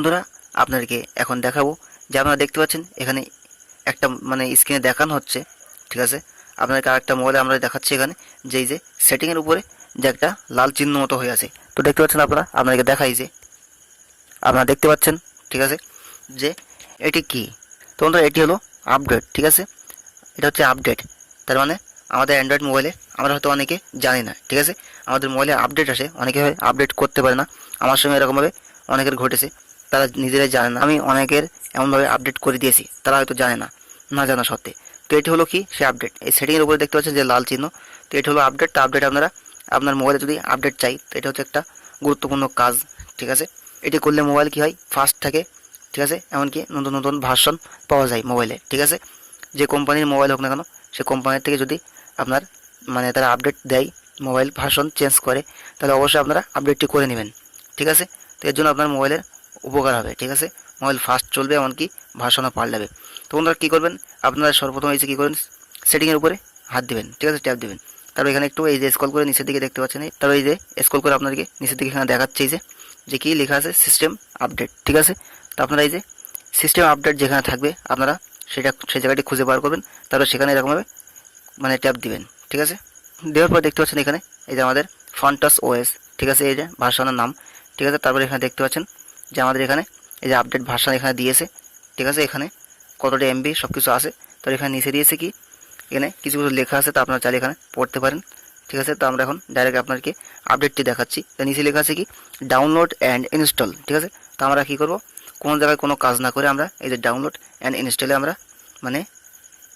বন্ধুরা আপনাদেরকে এখন দেখাবো যে আপনারা দেখতে পাচ্ছেন এখানে একটা স্ক্রিনে দেখানো হচ্ছে, ঠিক আছে। আপনাদেরকে আরেকটা মোবাইলে আমরা দেখাচ্ছি এখানে যে এই যে সেটিংয়ের উপরে যে একটা লাল চিহ্ন মতো হয়ে আছে। তো দেখতে পাচ্ছেন আপনাদেরকে দেখাই যে আপনারা দেখতে পাচ্ছেন, ঠিক আছে, যে এটি কি। তো বন্ধুরা এটি হলো আপডেট, ঠিক আছে। এটা হচ্ছে আপডেট, তার মানে আমাদের অ্যান্ড্রয়েড মোবাইলে আমরা হয়তো অনেকে জানি না, ঠিক আছে। আমাদের মোবাইলে আপডেট আসে, অনেকে হয় আপডেট করতে পারে না। আমার সঙ্গে এরকমভাবে অনেকের ঘটেছে, তারা নিজেরাই জানে না। আমি অনেকের এমনভাবে আপডেট করে দিয়েছি, তারা হয়তো জানে না, না জানা সত্ত্বে। তো এটি হলো কি, সে আপডেট। এই সেটিংয়ের উপরে দেখতে পাচ্ছেন যে লাল চিহ্ন, তো এটি হলো আপডেট। তো আপডেট আপনার মোবাইলে যদি আপডেট চাই, তো এটা হচ্ছে একটা গুরুত্বপূর্ণ কাজ, ঠিক আছে। এটি করলে মোবাইল কি হয়, ফাস্ট থাকে, ঠিক আছে। এমনকি নতুন নতুন ভার্সন পাওয়া যায় মোবাইলে, ঠিক আছে। যে কোম্পানির মোবাইল হোক না কেন, সে কোম্পানির থেকে যদি আপনার তারা আপডেট দেয়, মোবাইল ভার্সন চেঞ্জ করে, তাহলে অবশ্যই আপনারা আপডেটটি করে নেবেন, ঠিক আছে। তো এর জন্য আপনার মোবাইলের উপকার হবে, ঠিক আছে। মোবাইল ফাস্ট চলবে, এমনকি ভার্সনও পাল্টাবে। তো বন্ধুরা কী করবেন, আপনারা সর্বপ্রথম এই যে কী করবেন, সেটিংয়ের উপরে হাত দিবেন, ঠিক আছে, ট্যাপ দিবেন। তারপর এখানে একটু এই যে স্ক্রল করে নিচের দিকে দেখতে পাচ্ছেন, তারপর এই যে স্ক্রল করে আপনাদেরকে নিচের দিকে এখানে দেখাচ্ছে এই যে কী লেখা আছে, সিস্টেম আপডেট, ঠিক আছে। তো আপনারা এই যে সিস্টেম আপডেট যেখানে থাকবে আপনারা সেই জায়গাটি খুঁজে বার করবেন, তারপর সেখানে এরকমভাবে ট্যাপ দিবেন, ঠিক আছে। দেওয়ার পর দেখতে পাচ্ছেন এখানে এই যে আমাদের ফন্টাস ওএস, ঠিক আছে, এই যে ভার্সনের নাম, ঠিক আছে। তারপরে এখানে দেখতে পাচ্ছেন যে আমাদের এখানে এই যে আপডেট ভার্সন এখানে দিয়েছে, ঠিক আছে। এখানে কতটা এমবি সব কিছু আছে। তো এখানে নিচে দিয়েছে কি, এখানে কিছু কিছু লেখা আছে, তো আপনারা চাইলে এখানে পড়তে পারেন, ঠিক আছে। তো আমরা এখন ডাইরেক্ট আপনাকে আপডেটটি দেখাচ্ছি। তো নিচে লেখা আছে কি, ডাউনলোড অ্যান্ড ইনস্টল, ঠিক আছে। তো আমরা কী করবো, কোনো জায়গায় কোনো কাজ না করে আমরা এই যে ডাউনলোড অ্যান্ড ইনস্টলে আমরা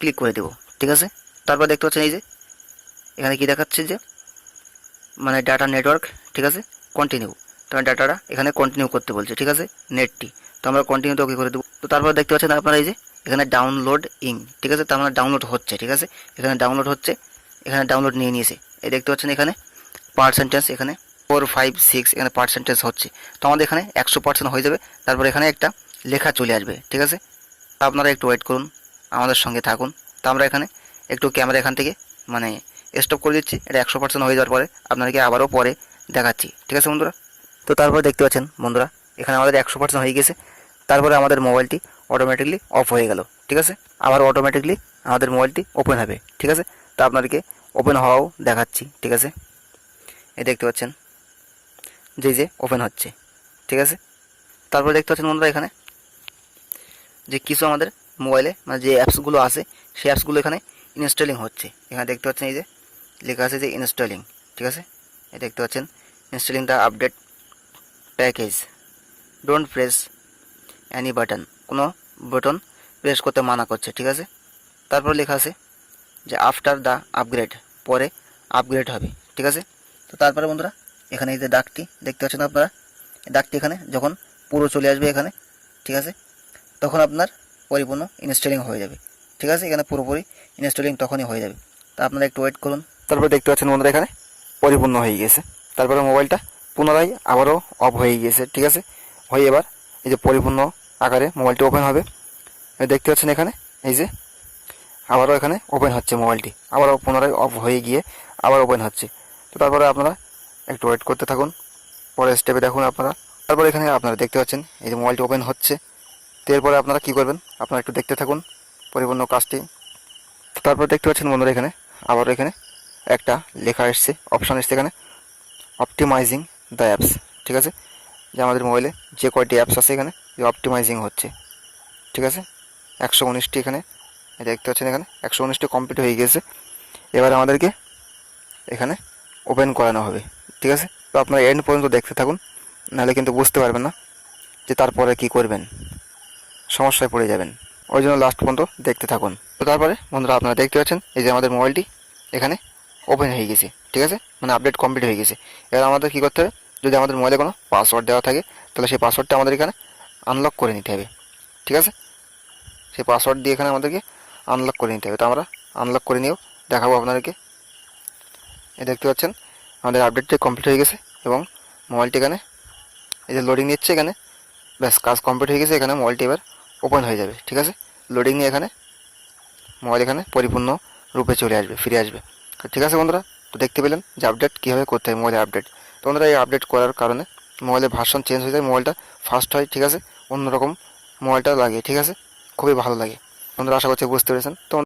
ক্লিক করে দেবো, ঠিক আছে। তারপর দেখতে পাচ্ছেন এই যে এখানে কি দেখাচ্ছে যে ডাটা নেটওয়ার্ক, ঠিক আছে, কন্টিনিউ। তো ডাটাটা এখানে কন্টিনিউ করতে বলছে, ঠিক আছে, নেটটি। তো আমরা কন্টিনিউতে ওকে করে দেবো। তো তারপর দেখতে পাচ্ছেন আপনারা এই যে এখানে ডাউনলোড ঠিক আছে, তো আমরা ডাউনলোড হচ্ছে, ঠিক আছে। এখানে ডাউনলোড হচ্ছে, এখানে ডাউনলোড নিয়ে নিয়েছে। এই দেখতে পাচ্ছেন এখানে পার্সেন্টেজ, এখানে 456 এখানে পার্সেন্টেজ হচ্ছে। তো আমাদের এখানে 100% হয়ে যাবে। তারপর এখানে একটা লেখা চলে আসবে, ঠিক আছে। আপনারা একটু ওয়েট করুন, আমাদের সঙ্গে থাকুন। তো আমরা এখানে একটু ক্যামেরা এখান থেকে স্টপ করে দিচ্ছি। এটা 100% হয়ে যাওয়ার পরে আপনাদেরকে আবারও পরে দেখাচ্ছি, ঠিক আছে বন্ধুরা। তো তারপর দেখতে পাচ্ছেন বন্ধুরা এখানে আমাদের 100% হয়ে গেছে। তারপরে আমাদের মোবাইলটি অটোমেটিকলি অফ হয়ে গেল, ঠিক আছে। আবার অটোমেটিকলি আমাদের মোবাইলটি ওপেন হবে, ঠিক আছে। তো আপনাদেরকে ওপেন হওয়াও দেখাচ্ছি, ঠিক আছে। এই দেখতে পাচ্ছেন যে ওপেন হচ্ছে, ঠিক আছে। তারপরে দেখতে পাচ্ছেন বন্ধুরা এখানে যে কিছু আমাদের মোবাইলে যে অ্যাপসগুলো আছে, সেই অ্যাপসগুলো এখানে ইনস্টলিং হচ্ছে। এখানে দেখতে পাচ্ছেন এই যে লেখা আছে যে ইনস্টলিং, ঠিক আছে। এই দেখতে পাচ্ছেন installing the update package, don't press any button, কোনো বাটন প্রেস করতে মানা করছে, ঠিক আছে। তারপর লেখা আছে যে আফটার দ্য আপগ্রেড, পরে আপগ্রেড হবে, ঠিক আছে। তো তারপরে বন্ধুরা এখানে এই যে দাগটি দেখতে পাচ্ছেন আপনারা, এই দাগটি এখানে যখন পুরো চলে আসবে এখানে, ঠিক আছে, তখন আপনার পরিপূর্ণ ইনস্টলিং হয়ে যাবে, ঠিক আছে। এখানে পুরোপুরি ইনস্টলিং তখনই হয়ে যাবে। তা আপনারা একটু ওয়েট করুন। তারপরে দেখতে পাচ্ছেন বন্ধুরা এখানে পরিপূর্ণ হয়ে গেছে। তারপরে মোবাইলটা পুনরায় আবারও অফ হয়ে গিয়েছে, ঠিক আছে। হয়ে এবার এই যে পরিপূর্ণ আকারে মোবাইলটি ওপেন হবে। দেখতে পাচ্ছেন এখানে এই যে আবারও এখানে ওপেন হচ্ছে মোবাইলটি, আবারও পুনরায় অফ হয়ে গিয়ে আবার ওপেন হচ্ছে। তো তারপরে আপনারা একটু ওয়েট করতে থাকুন, পরের স্টেপে দেখুন আপনারা। তারপরে এখানে আপনারা দেখতে পাচ্ছেন এই যে মোবাইলটি ওপেন হচ্ছে। তো এরপরে আপনারা কী করবেন, আপনারা একটু দেখতে থাকুন পরিপূর্ণ কাজটি। তারপর দেখতে পাচ্ছেন বন্ধুরা এখানে আবারও এখানে একটা লেখা এসছে, অপশান এসছে এখানে অপটিমাইজিং দ্য অ্যাপস, ঠিক আছে। যে আমাদের মোবাইলে যে কয়টি অ্যাপস আছে এখানে যে অপটিমাইজিং হচ্ছে, ঠিক আছে। 119টি এখানে দেখতে পাচ্ছেন, এখানে 119টি কমপ্লিট হয়ে গেছে। এবার আমাদেরকে এখানে ওপেন করানো হবে, ঠিক আছে। তো আপনারা এন্ড পর্যন্ত দেখতে থাকুন, নাহলে কিন্তু বুঝতে পারবেন না যে তারপরে কী করবেন, সমস্যায় পড়ে যাবেন। ওই জন্য লাস্ট পর্যন্ত দেখতে থাকুন। তো তারপরে বন্ধুরা আপনারা দেখতে পাচ্ছেন এই যে আমাদের মোবাইলটি এখানে ওপেন হয়ে গেছে, ঠিক আছে, আপডেট কমপ্লিট হয়ে গেছে। এবার আমাদের কী করতে হবে, যদি আমাদের মোবাইলে কোনো পাসওয়ার্ড দেওয়া থাকে তাহলে সেই পাসওয়ার্ডটা আমাদের এখানে আনলক করে নিতে হবে, ঠিক আছে। সেই পাসওয়ার্ড দিয়ে এখানে আমাদেরকে আনলক করে নিতে হবে। তো আমরা আনলক করে নিয়েও দেখাবো আপনাদেরকে। এই দেখতে পাচ্ছেন আমাদের আপডেটটি কমপ্লিট হয়ে গেছে এবং মোবাইলটি এখানে এই যে লোডিং নিচ্ছে, এখানে ব্যাস কাজ কমপ্লিট হয়ে গেছে। এখানে মোবাইলটি এবার ওপেন হয়ে যাবে, ঠিক আছে। লোডিং নিয়ে এখানে মোবাইল এখানে পরিপূর্ণ রূপে চলে আসবে, ফিরে আসবে, ঠিক আছে বন্ধুরা। তো দেখতে পেলেন যে আপডেট কীভাবে করতে হয় মোবাইলে আপডেট। তো বন্ধুরা এই আপডেট করার কারণে মোবাইলের ভার্সন চেঞ্জ হয়ে যায়, মোবাইলটা ফাস্ট হয়, ঠিক আছে, অন্যরকম মোবাইলটা লাগে, ঠিক আছে? খুবই ভালো লাগে। বন্ধুরা আশা করছি বুঝতে পেরেছেন। তো